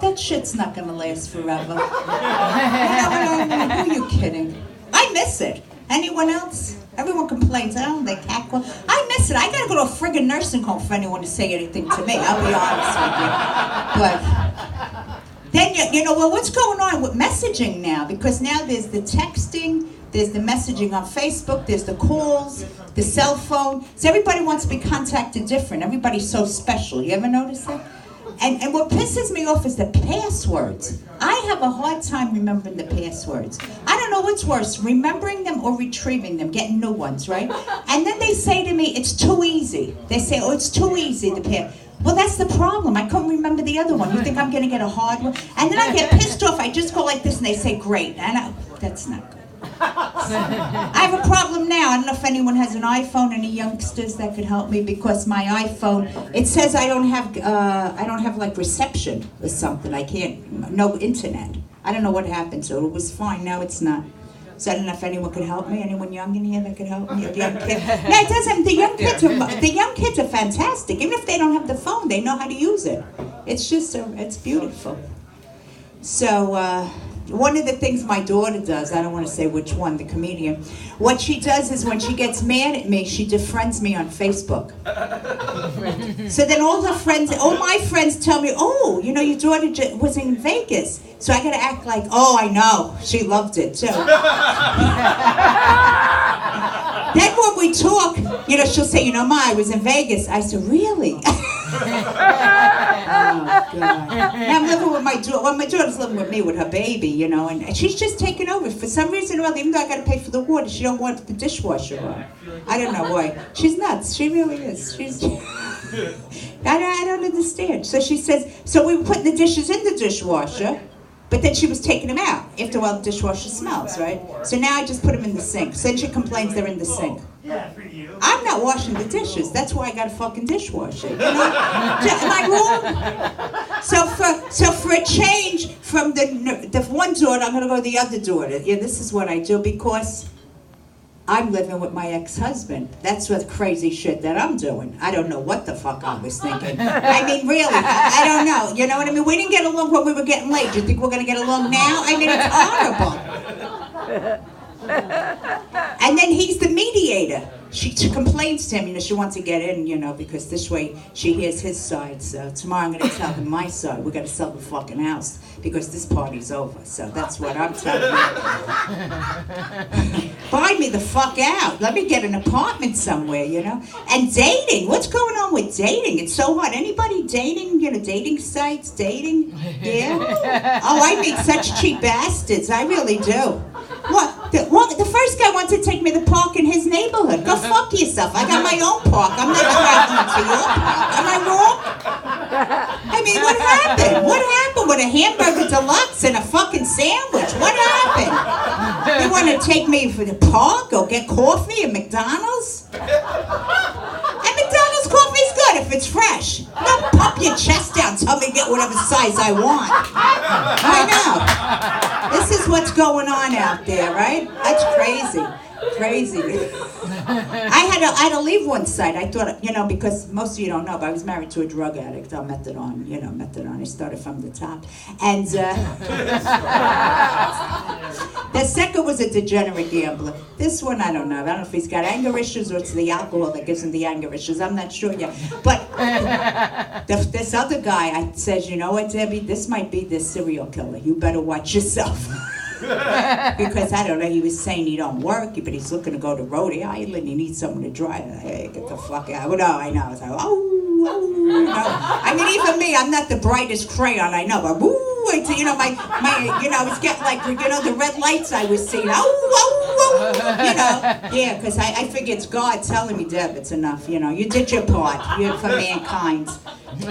That shit's not gonna last forever. You know what I mean? Who are you kidding? I miss it. Anyone else? Everyone complains, oh, they can't go. I miss it. I gotta go to a friggin' nursing home for anyone to say anything to me. I'll be honest with you. But then, you know, well, what's going on with messaging now? Because now there's the texting, there's the messaging on Facebook, there's the calls, the cell phone. So everybody wants to be contacted different. Everybody's so special. You ever notice that? And what pisses me off is the passwords. I have a hard time remembering the passwords. I don't know what's worse, remembering them or retrieving them, getting new ones, right? And then they say to me, it's too easy. They say, oh, it's too easy, the password. Well, that's the problem. I couldn't remember the other one. You think I'm going to get a hard one? And then I get pissed off. I just go like this, and they say, great. And that's not good. I have a problem now. I don't know if anyone has an iPhone, any youngsters that could help me, because my iPhone, it says I don't have like reception or something. I can't, no internet. I don't know what happened. So it was fine. Now it's not. So I don't know if anyone could help me. Anyone young in here that could help me? A young kid? Yeah, it doesn't. The young kids are fantastic. Even if they don't have the phone, they know how to use it. It's just, it's beautiful. So. One of the things my daughter does, I don't want to say which one, the comedian, what she does is when she gets mad at me, she defriends me on Facebook. So then all my friends tell me, oh, you know, your daughter was in Vegas. So I got to act like, oh, I know, she loved it too. Then when we talk, you know, she'll say, you know, Ma, I was in Vegas. I said, really? Oh, God. Now I'm living with my daughter. Well, my daughter's living with me with her baby, you know, and she's just taken over. For some reason or other, even though I got to pay for the water, she don't want the dishwasher on. I don't know why. She's nuts. She really is. I don't understand. So she says, so we were putting the dishes in the dishwasher, but then she was taking them out. After a while, the dishwasher smells, right? So now I just put them in the sink. So then she complains they're in the sink. I'm not washing the dishes. That's why I got a fucking dishwasher. You know? Am I wrong? So for a change from the one daughter, I'm going to go to the other daughter. Yeah, this is what I do because I'm living with my ex-husband. That's what crazy shit that I'm doing. I don't know what the fuck I was thinking. I mean, really, I don't know. You know what I mean? We didn't get along when we were getting late. Do you think we're going to get along now? I mean, it's horrible. And then he's the mediator. She complains to him, you know, she wants to get in, you know, because this way she hears his side. So tomorrow I'm going to tell him my side. We're going to sell the fucking house because this party's over. So that's what I'm telling you. Buy me the fuck out. Let me get an apartment somewhere, you know. And dating. What's going on with dating? It's so hard. Anybody dating, you know, dating sites, dating? Yeah? Oh, I meet such cheap bastards. I really do. What? The first guy wants to take me to the park in his neighborhood. Go fuck yourself. I got my own park. I'm not driving to your park. Am I wrong? I mean, what happened? What happened with a hamburger deluxe and a fucking sandwich? What happened? You want to take me for the park or get coffee at McDonald's? And McDonald's coffee's good if it's fresh. Don't pump your chest out. Tell me to get whatever size I want. I know. This is what's going on out there, right? That's crazy. Crazy. I had to leave one side. I thought, you know, because most of you don't know, but I was married to a drug addict on methadone. You know, methadone. I started from the top. And the second was a degenerate gambler. This one, I don't know. I don't know if he's got anger issues or it's the alcohol that gives him the anger issues. I'm not sure yet. But this other guy says, you know what, Debbie, this might be the serial killer. You better watch yourself. Because I don't know, he was saying he don't work, but he's looking to go to Rhode Island. He needs someone to drive. Hey, get the fuck out. Well, no, I know. It's like, you know. I mean, even me, I'm not the brightest crayon, I know, but you know, my, you know, I was getting like, you know, the red lights I was seeing. You know, yeah, because I figure it's God telling me, Deb, it's enough. You know, you did your part. You're for mankind.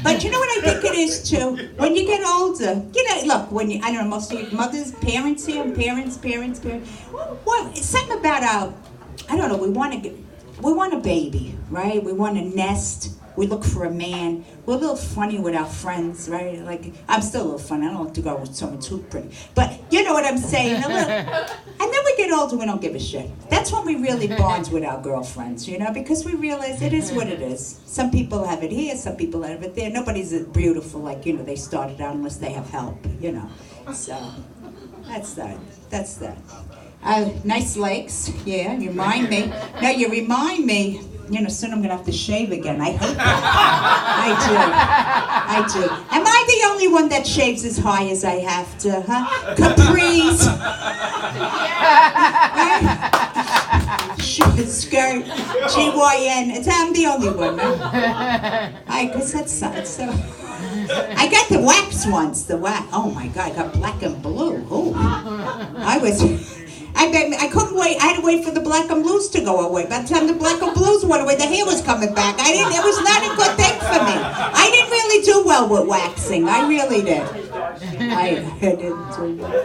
But you know what I think it is too? When you get older, you know, look, I don't know, most of your mothers, parents here, parents. Well, it's something about I don't know, we want a baby, right? We want a nest. We look for a man. We're a little funny with our friends, right? Like, I'm still a little funny. I don't like to go with someone too pretty. But you know what I'm saying? And then we get get older, we don't give a shit. That's when we really bond with our girlfriends, you know, because we realize it is what it is. Some people have it here, some people have it there. Nobody's as beautiful like, you know, they started out unless they have help, you know. So, that's that. That's that. Nice legs, yeah, you remind me. No, you remind me. You know, soon I'm going to have to shave again. I hate that. I do. Am I the only one that shaves as high as I have to, huh? Capris. Short skirt. GYN. I'm the only one, huh? I guess that's so. I got the wax once. The wax. Oh, my God. I got black and blue. Ooh. I couldn't wait. I had to wait for the black and blues to go away. By the time the black and blues went away, the hair was coming back. It was not a good thing for me. I didn't really do well with waxing. I really did. I didn't do well.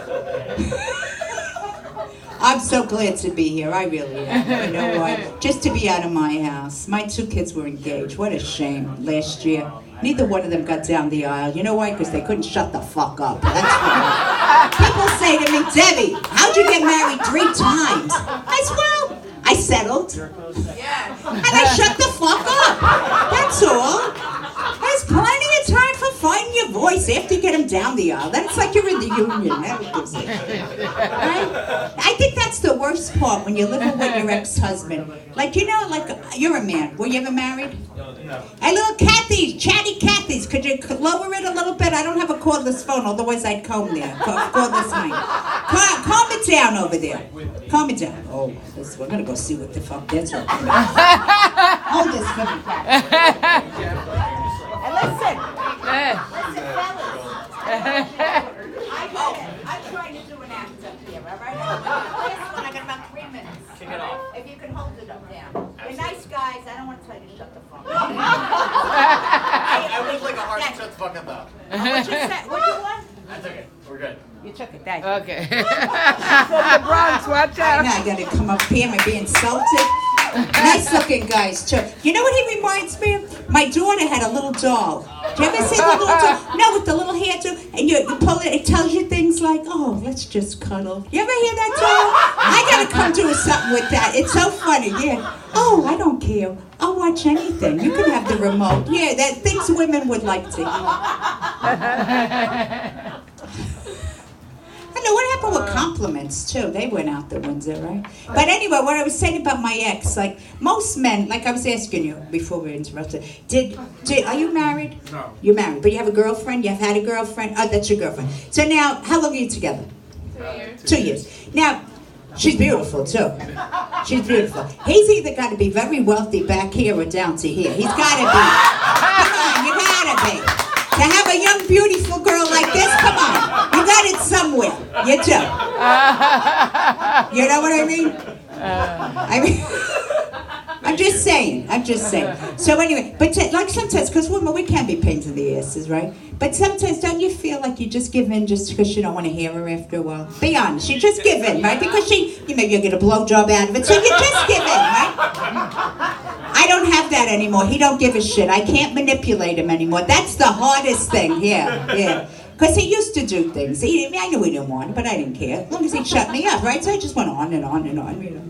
I'm so glad to be here. I really am. You know what? Just to be out of my house. My 2 kids were engaged. What a shame. Last year. Neither one of them got down the aisle. You know why? Because they couldn't shut the fuck up. That's why. People say to me, Debbie, how'd you get married 3 times? I said, well, I settled. And I shut the fuck up. That's all. There's plenty of time for finding your voice after you get them down the aisle. Then it's like you're in the union. Right? I think that's the worst part when you're living with your ex-husband. Like, you know, like, you're a man. Were you ever married? No. Hey, little Kathy's, chatty Kathy's, could you lower it a little bit? I don't have a cordless phone, otherwise I'd comb there. Cordless mic. Calm it down over there. Calm it down. Oh, we're going to go see what the fuck that's all about. Hold this for me, Kathy. And listen, fellas. I'm trying to do an act up here, all right? Last one, I got about 3 minutes. Kick it off. If you can hold it up down. You're nice guys, I don't want to tell you to shut the fuck up. I would like a hard shut the fuck up though. What you said? What you want? I took it. We're good. You took it, thank you. Okay. From the Bronx, watch out. Now I gotta come up here and be insulted. Nice looking guys too. You know what he reminds me of? My daughter had a little doll. Do you ever see the little doll? No, with the little hair too. And you pull it, it tells you things like, oh, let's just cuddle. You ever hear that doll? I gotta come do something with that. It's so funny, yeah. Oh, I don't care. I'll watch anything. You can have the remote. Yeah, that things women would like to hear. I know what happened with compliments too. They went out the window, right? But anyway, what I was saying about my ex, like most men, like I was asking you before we interrupted, are you married? No. You're married, but you have a girlfriend? You have had a girlfriend? Oh, that's your girlfriend. So now, how long are you together? 2 years. 2 years. Now, she's beautiful too. She's beautiful. He's either got to be very wealthy back here or down to here. He's got to be. Come on, you got to be. To have a young, beautiful girl like this, come on. You got it somewhere. You do. You know what I mean? I'm just saying. So anyway, but like sometimes, because women, we can be pains in the asses, right? But sometimes don't you feel like you just give in just because you don't want to hear her after a while? Be honest, you just give in, right? Because maybe you'll get a blowjob out of it, so you just give in, right? I don't have that anymore. He don't give a shit. I can't manipulate him anymore. That's the hardest thing, yeah. Because he used to do things. I knew he didn't want it, but I didn't care. As long as he'd shut me up, right? So I just went on and on and on, you know.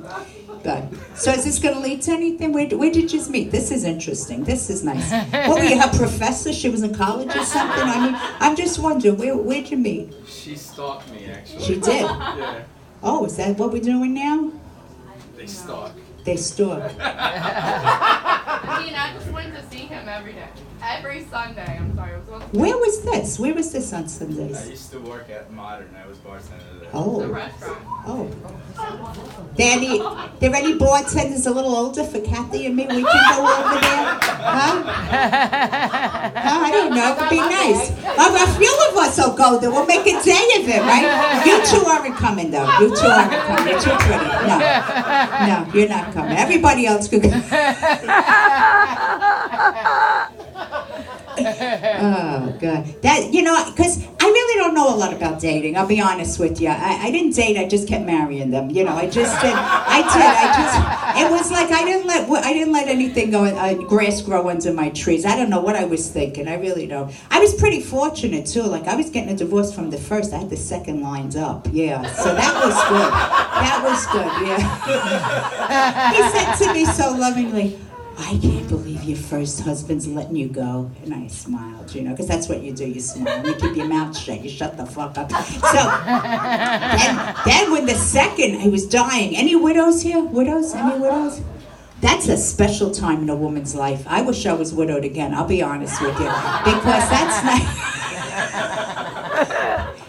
Good. So is this going to lead to anything? Where did you just meet? This is interesting. This is nice. What were you, her professor? She was in college or something? I mean, I'm just wondering, where'd you meet? She stalked me actually. She did? Yeah. Oh, is that what we're doing now? They stalk. They stalk. I just went to see him every day. Every Sunday. I'm sorry. Where was this? Where was this on I Sundays? used to work at Modern. I was bartender there. The Oh. restaurant. Oh. There any bartenders a little older for Kathy and me? We can go over there? Huh? I don't know. It would be nice. A few of us will go there. We'll make a day of it, right? You two aren't coming, though. You two aren't coming. You're too pretty. No, you're not coming. Everybody else could go. Oh, God. That, because I really don't know a lot about dating. I'll be honest with you. I didn't date. I just kept marrying them. You know, I just did. It was like I didn't let anything go. Grass grow under my trees. I don't know what I was thinking. I really don't. I was pretty fortunate too. Like I was getting a divorce from the first. I had the second lined up. Yeah. So that was good. That was good. Yeah. He said to me so lovingly, I can't believe your first husband's letting you go. And I smiled, you know, because that's what you do. You smile. You keep your mouth shut. You shut the fuck up. So then when the second, he was dying. Any widows here? Widows? Any widows? That's a special time in a woman's life. I wish I was widowed again. I'll be honest with you. Because that's not...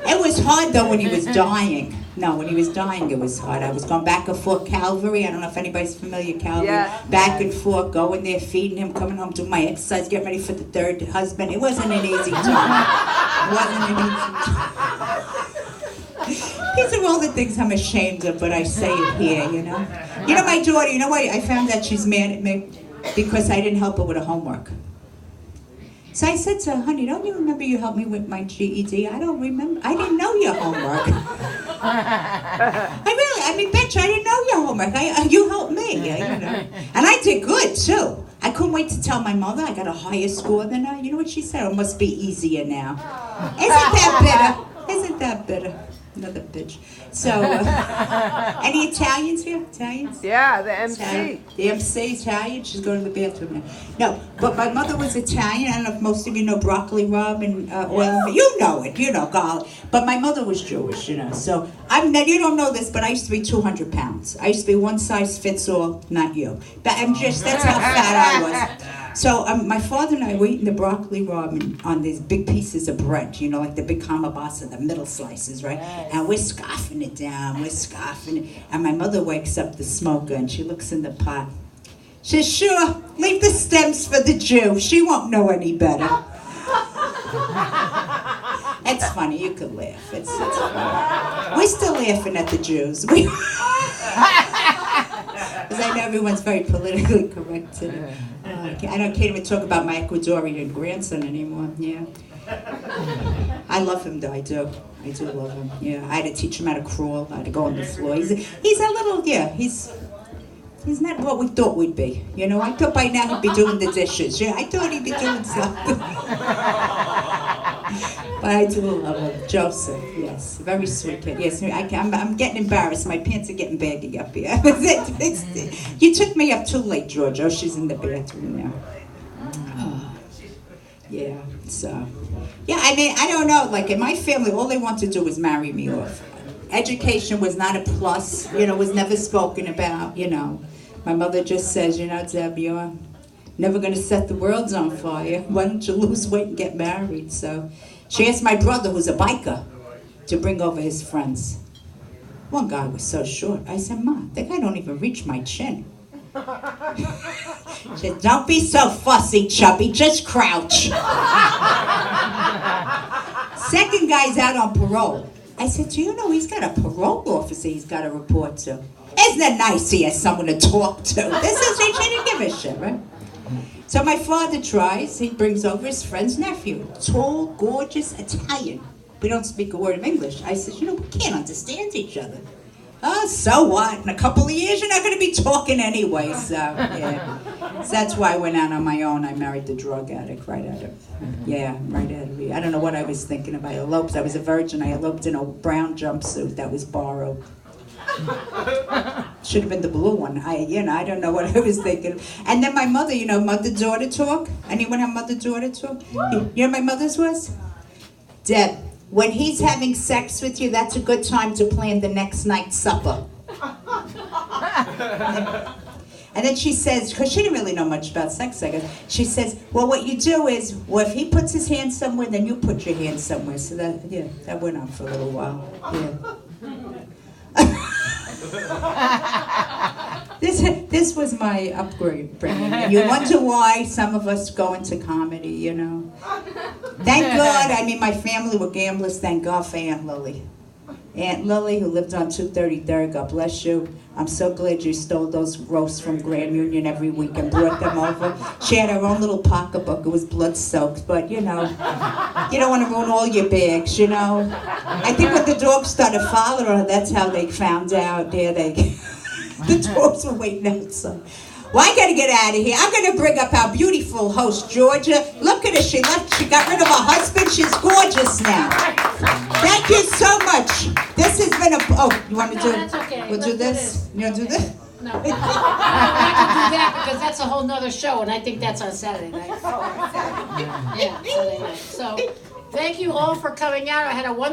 It was hard, though, when he was dying. No, when he was dying, it was hard. I was going back and forth Calvary. I don't know if anybody's familiar, Calvary. Yeah. Back and forth, going there, feeding him, coming home, doing my exercise, getting ready for the third husband. It wasn't an easy time. It wasn't an easy time. These are all the things I'm ashamed of, but I say it here, you know. You know, my daughter, you know what? I found that she's mad at me because I didn't help her with her homework. So I said to her, honey, don't you remember you helped me with my GED? I don't remember. I didn't know your homework. Bitch, I didn't know your homework. You helped me, you know. And I did good, too. I couldn't wait to tell my mother I got a higher score than her. You know what she said? It must be easier now. Isn't that bitter? Isn't that bitter? Another bitch. So, any Italians here? Italians? Yeah, the MC. Italian. The MC Italian. She's going to the bathroom now. No, but my mother was Italian. I don't know if most of you know broccoli rabe and oil. You know it. You know garlic. But my mother was Jewish, you know. So you don't know this, but I used to be 200 pounds. I used to be one size fits all. Not you. But that's how fat I was. So my father and I were eating the broccoli ramen on these big pieces of bread, you know, like the big kamabasa, the middle slices, right? Yes. And we're scarfing it down, and my mother wakes up the smoker and she looks in the pot. She says, sure, leave the stems for the Jew. She won't know any better. It's funny, you could laugh. It's funny. We're still laughing at the Jews. Because I know everyone's very politically correct today. I can't even talk about my Ecuadorian grandson anymore. Yeah. I love him, though. I do love him. Yeah. I had to teach him how to crawl, how to go on the floor. He's a little, yeah. He's not what we thought we'd be. You know, I thought by now he'd be doing the dishes. Yeah, I thought he'd be doing something. But I do love him. Joseph, yes. Very sweet kid. Yes, I'm getting embarrassed. My pants are getting baggy up here. You took me up too late, George. Oh, she's in the bathroom now. Oh, yeah, so. Yeah, I mean, I don't know. Like, in my family, all they want to do is marry me off. Education was not a plus. You know, was never spoken about, you know. My mother just says, you know, Deb, you're never going to set the world on fire. Why don't you lose weight and get married? So she asked my brother, who's a biker, to bring over his friends. One guy was so short. I said, Ma, that guy don't even reach my chin. She said, don't be so fussy, chubby. Just crouch. Second guy's out on parole. I said, do you know he's got a parole officer he's got to report to? Isn't it nice he has someone to talk to? She didn't give a shit, right? So my father tries. He brings over his friend's nephew. Tall, gorgeous Italian. We don't speak a word of English. I said, you know, we can't understand each other. Oh, so what? In a couple of years, you're not going to be talking anyway. So, yeah. So that's why I went out on my own. I married the drug addict right out of, yeah, right out of me. I don't know what I was thinking of. I eloped. I was a virgin. I eloped in a brown jumpsuit that was borrowed. Should have been the blue one. I don't know what I was thinking. And then my mother, you know, mother-daughter talk. Anyone have mother-daughter talk? You know what my mother's was? Deb, when he's having sex with you, that's a good time to plan the next night's supper. And then she says, because she didn't really know much about sex, I guess, she says, well, what you do is, well, if he puts his hand somewhere, then you put your hand somewhere. So that went on for a little while. Yeah. This was my upbringing, and you wonder why some of us go into comedy, you know. Thank God, I mean, my family were gamblers. Thank God for Aunt Lily. Aunt Lily, who lived on 233rd, God bless you. I'm so glad you stole those roasts from Grand Union every week and brought them over. She had her own little pocketbook. It was blood-soaked, but, you know, you don't want to ruin all your bags, you know. I think when the dogs started following her, that's how they found out. There the dogs were waiting outside. Well, I gotta get out of here. I'm gonna bring up our beautiful host, Georgia. Look at her, she left, she got rid of her husband. She's gorgeous now. Thank you so much. This has been you wanna do? That's okay. We'll do this? You wanna do this? No, we can do that because that's a whole nother show, and I think that's on Saturday night. Yeah, Saturday night. So, thank you all for coming out. I had a wonderful